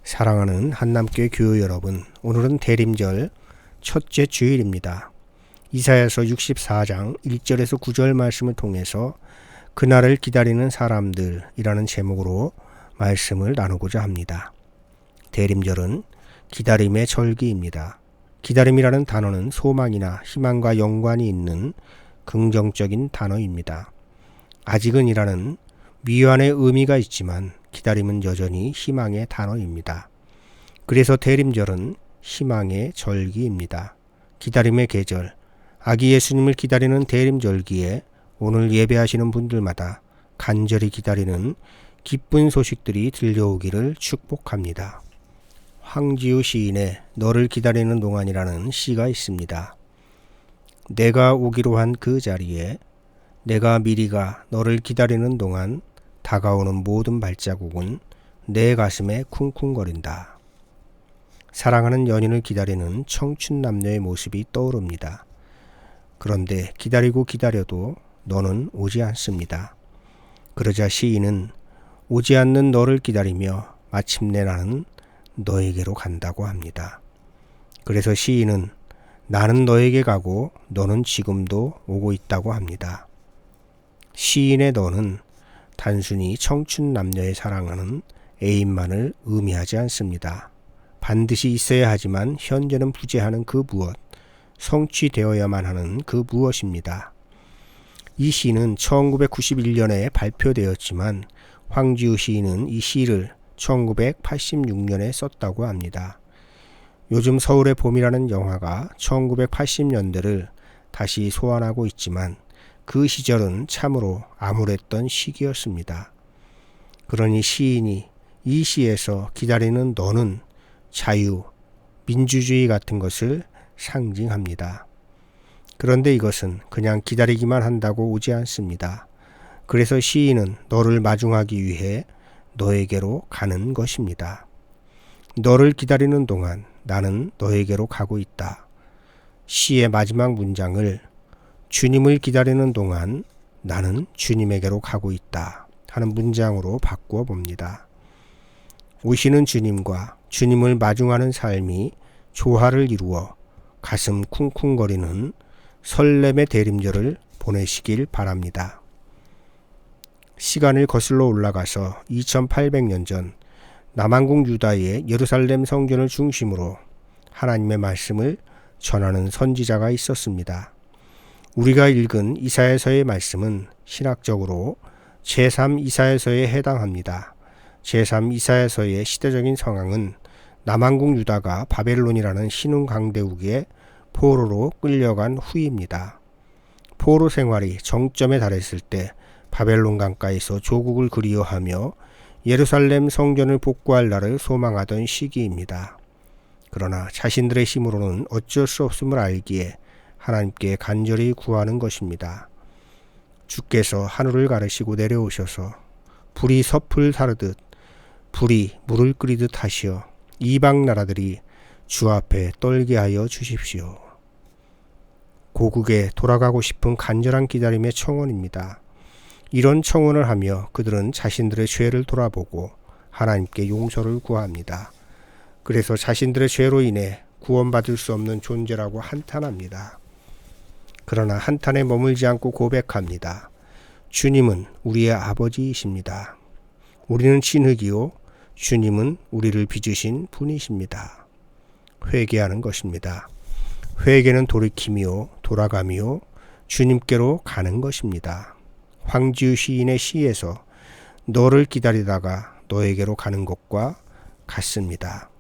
사랑하는 한남교회 교회 여러분, 오늘은 대림절 첫째 주일입니다. 이사야서 64장 1절에서 9절 말씀을 통해서 그날을 기다리는 사람들이라는 제목으로 말씀을 나누고자 합니다. 대림절은 기다림의 절기입니다. 기다림이라는 단어는 소망이나 희망과 연관이 있는 긍정적인 단어입니다. 아직은이라는 미완의 의미가 있지만 기다림은 여전히 희망의 단어입니다. 그래서 대림절은 희망의 절기입니다. 기다림의 계절, 아기 예수님을 기다리는 대림절기에 오늘 예배하시는 분들마다 간절히 기다리는 기쁜 소식들이 들려오기를 축복합니다. 황지우 시인의 너를 기다리는 동안이라는 시가 있습니다. 내가 오기로 한 그 자리에 내가 미리가 너를 기다리는 동안 다가오는 모든 발자국은 내 가슴에 쿵쿵거린다. 사랑하는 연인을 기다리는 청춘 남녀의 모습이 떠오릅니다. 그런데 기다리고 기다려도 너는 오지 않습니다. 그러자 시인은 오지 않는 너를 기다리며 마침내 나는 너에게로 간다고 합니다. 그래서 시인은 나는 너에게 가고 너는 지금도 오고 있다고 합니다. 시인의 너는 단순히 청춘 남녀의 사랑하는 애인만을 의미하지 않습니다. 반드시 있어야 하지만 현재는 부재하는 그 무엇, 성취되어야만 하는 그 무엇입니다. 이 시는 1991년에 발표되었지만 황지우 시인은 이 시를 1986년에 썼다고 합니다. 요즘 서울의 봄이라는 영화가 1980년대를 다시 소환하고 있지만 그 시절은 참으로 암울했던 시기였습니다. 그러니 시인이 이 시에서 기다리는 너는 자유, 민주주의 같은 것을 상징합니다. 그런데 이것은 그냥 기다리기만 한다고 오지 않습니다. 그래서 시인은 너를 마중하기 위해 너에게로 가는 것입니다. 너를 기다리는 동안 나는 너에게로 가고 있다. 시의 마지막 문장을 주님을 기다리는 동안 나는 주님에게로 가고 있다 하는 문장으로 바꾸어 봅니다. 오시는 주님과 주님을 마중하는 삶이 조화를 이루어 가슴 쿵쿵거리는 설렘의 대림절을 보내시길 바랍니다. 시간을 거슬러 올라가서 2800년 전 남한국 유다의 예루살렘 성전을 중심으로 하나님의 말씀을 전하는 선지자가 있었습니다. 우리가 읽은 이사야서의 말씀은 신학적으로 제3 이사야서에 해당합니다. 제3 이사야서의 시대적인 상황은 남한국 유다가 바벨론이라는 신흥 강대국의 포로로 끌려간 후입니다. 포로 생활이 정점에 달했을 때 바벨론 강가에서 조국을 그리워하며 예루살렘 성전을 복구할 날을 소망하던 시기입니다. 그러나 자신들의 힘으로는 어쩔 수 없음을 알기에 하나님께 간절히 구하는 것입니다. 주께서 하늘을 가르시고 내려오셔서 불이 섭을 사르듯 불이 물을 끓이듯 하시어 이방 나라들이 주 앞에 떨게 하여 주십시오. 고국에 돌아가고 싶은 간절한 기다림의 청원입니다. 이런 청원을 하며 그들은 자신들의 죄를 돌아보고 하나님께 용서를 구합니다. 그래서 자신들의 죄로 인해 구원받을 수 없는 존재라고 한탄합니다. 그러나 한탄에 머물지 않고 고백합니다. 주님은 우리의 아버지이십니다. 우리는 진흙이요 주님은 우리를 빚으신 분이십니다. 회개하는 것입니다. 회개는 돌이킴이요 돌아감이요 주님께로 가는 것입니다. 황지우 시인의 시에서 너를 기다리다가 너에게로 가는 것과 같습니다.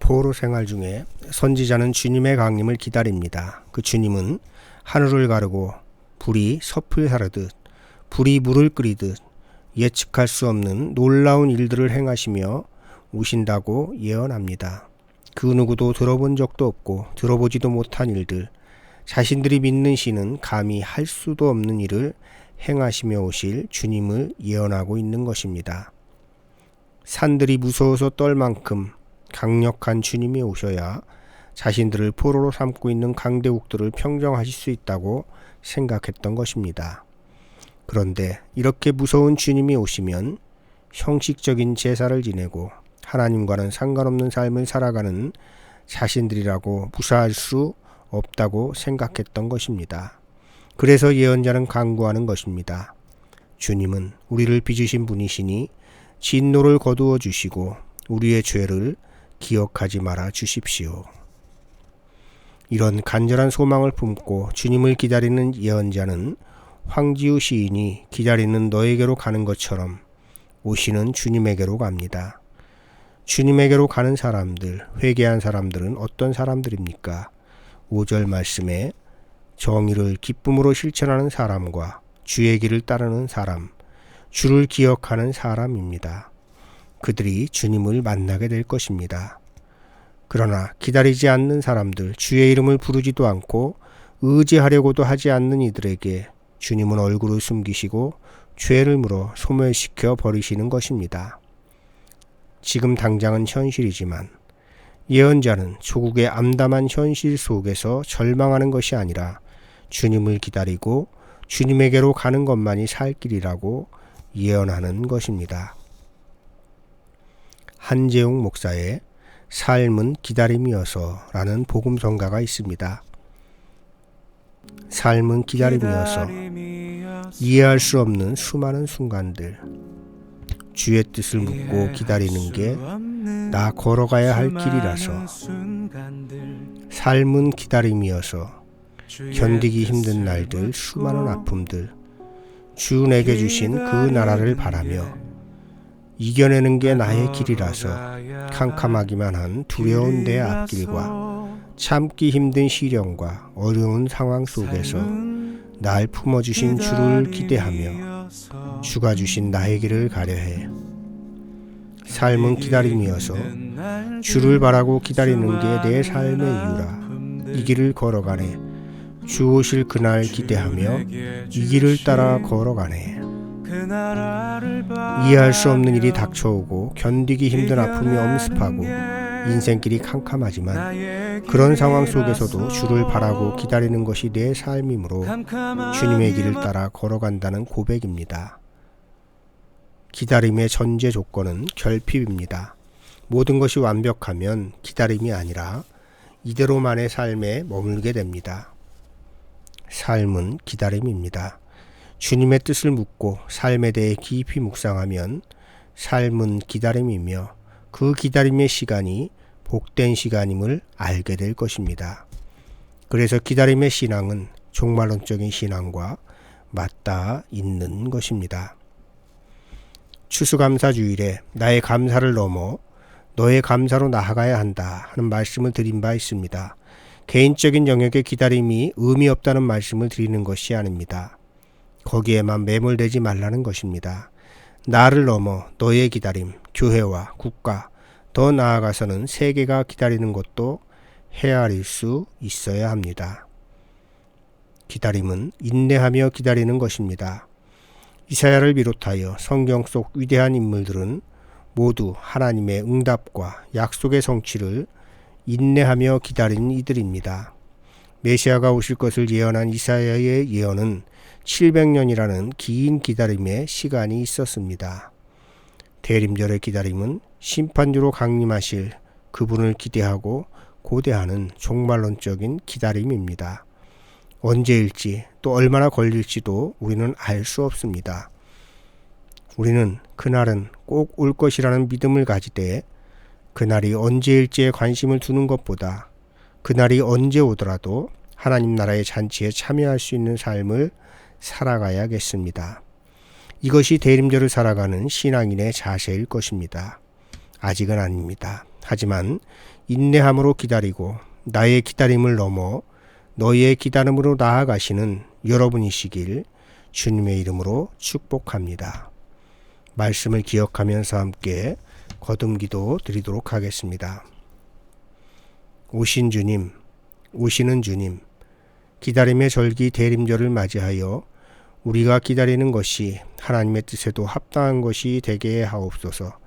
포로 생활 중에 선지자는 주님의 강림을 기다립니다. 그 주님은 하늘을 가르고 불이 섭을 사르듯 불이 물을 끓이듯 예측할 수 없는 놀라운 일들을 행하시며 오신다고 예언합니다. 그 누구도 들어본 적도 없고 들어보지도 못한 일들, 자신들이 믿는 신은 감히 할 수도 없는 일을 행하시며 오실 주님을 예언하고 있는 것입니다. 산들이 무서워서 떨 만큼 강력한 주님이 오셔야 자신들을 포로로 삼고 있는 강대국들을 평정하실 수 있다고 생각했던 것입니다. 그런데 이렇게 무서운 주님이 오시면 형식적인 제사를 지내고 하나님과는 상관없는 삶을 살아가는 자신들이라고 무사할 수 없다고 생각했던 것입니다. 그래서 예언자는 간구하는 것입니다. 주님은 우리를 빚으신 분이시니 진노를 거두어 주시고 우리의 죄를 기억하지 말아 주십시오. 이런 간절한 소망을 품고 주님을 기다리는 예언자는 황지우 시인이 기다리는 너에게로 가는 것처럼 오시는 주님에게로 갑니다. 주님에게로 가는 사람들, 회개한 사람들은 어떤 사람들입니까? 5절 말씀에 정의를 기쁨으로 실천하는 사람과 주의 길을 따르는 사람, 주를 기억하는 사람입니다. 그들이 주님을 만나게 될 것입니다. 그러나 기다리지 않는 사람들, 주의 이름을 부르지도 않고 의지하려고도 하지 않는 이들에게 주님은 얼굴을 숨기시고 죄를 물어 소멸시켜 버리시는 것입니다. 지금 당장은 현실이지만 예언자는 조국의 암담한 현실 속에서 절망하는 것이 아니라 주님을 기다리고 주님에게로 가는 것만이 살 길이라고 예언하는 것입니다. 한재용 목사의 삶은 기다림이어서 라는 복음성가가 있습니다. 삶은 기다림이어서 이해할 수 없는 수많은 순간들, 주의 뜻을 묻고 기다리는 게 나 걸어가야 할 길이라서 삶은 기다림이어서 견디기 힘든 날들, 수많은 아픔들, 주 내게 주신 그 나라를 바라며 이겨내는 게 나의 길이라서 캄캄하기만 한 두려운 내 앞길과 참기 힘든 시련과 어려운 상황 속에서 날 품어주신 주를 기대하며 주가 주신 나의 길을 가려해. 삶은 기다림이어서 주를 바라고 기다리는 게 내 삶의 이유라. 이 길을 걸어가네. 주 오실 그날 기대하며 이 길을 따라 걸어가네. 이해할 수 없는 일이 닥쳐오고 견디기 힘든 아픔이 엄습하고 인생길이 캄캄하지만 그런 상황 속에서도 주를 바라고 기다리는 것이 내 삶이므로 주님의 길을 따라 걸어간다는 고백입니다. 기다림의 전제 조건은 결핍입니다. 모든 것이 완벽하면 기다림이 아니라 이대로만의 삶에 머물게 됩니다. 삶은 기다림입니다. 주님의 뜻을 묻고 삶에 대해 깊이 묵상하면 삶은 기다림이며 그 기다림의 시간이 복된 시간임을 알게 될 것입니다. 그래서 기다림의 신앙은 종말론적인 신앙과 맞닿아 있는 것입니다. 추수감사주일에 나의 감사를 넘어 너의 감사로 나아가야 한다 하는 말씀을 드린 바 있습니다. 개인적인 영역의 기다림이 의미 없다는 말씀을 드리는 것이 아닙니다. 거기에만 매몰되지 말라는 것입니다. 나를 넘어 너의 기다림, 교회와 국가, 더 나아가서는 세계가 기다리는 것도 헤아릴 수 있어야 합니다. 기다림은 인내하며 기다리는 것입니다. 이사야를 비롯하여 성경 속 위대한 인물들은 모두 하나님의 응답과 약속의 성취를 인내하며 기다린 이들입니다. 메시아가 오실 것을 예언한 이사야의 예언은 700년이라는 긴 기다림의 시간이 있었습니다. 대림절의 기다림은 심판주로 강림하실 그분을 기대하고 고대하는 종말론적인 기다림입니다. 언제일지 또 얼마나 걸릴지도 우리는 알 수 없습니다. 우리는 그날은 꼭 올 것이라는 믿음을 가지되 그날이 언제일지에 관심을 두는 것보다 그날이 언제 오더라도 하나님 나라의 잔치에 참여할 수 있는 삶을 살아가야겠습니다. 이것이 대림절을 살아가는 신앙인의 자세일 것입니다. 아직은 아닙니다. 하지만 인내함으로 기다리고 나의 기다림을 넘어 너희의 기다림으로 나아가시는 여러분이시길 주님의 이름으로 축복합니다. 말씀을 기억하면서 함께 거듭기도 드리도록 하겠습니다. 오신 주님, 오시는 주님, 기다림의 절기 대림절을 맞이하여 우리가 기다리는 것이 하나님의 뜻에도 합당한 것이 되게 하옵소서.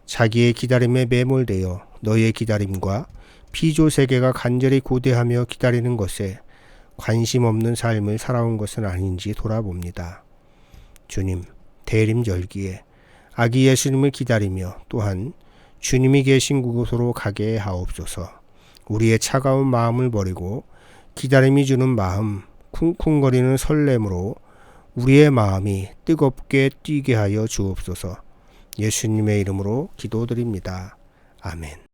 자기의 기다림에 매몰되어 너의 기다림과 피조세계가 간절히 고대하며 기다리는 것에 관심 없는 삶을 살아온 것은 아닌지 돌아봅니다. 주님, 대림절기에 아기 예수님을 기다리며 또한 주님이 계신 그곳으로 가게 하옵소서. 우리의 차가운 마음을 버리고 기다림이 주는 마음, 쿵쿵거리는 설렘으로 우리의 마음이 뜨겁게 뛰게 하여 주옵소서. 예수님의 이름으로 기도드립니다. 아멘.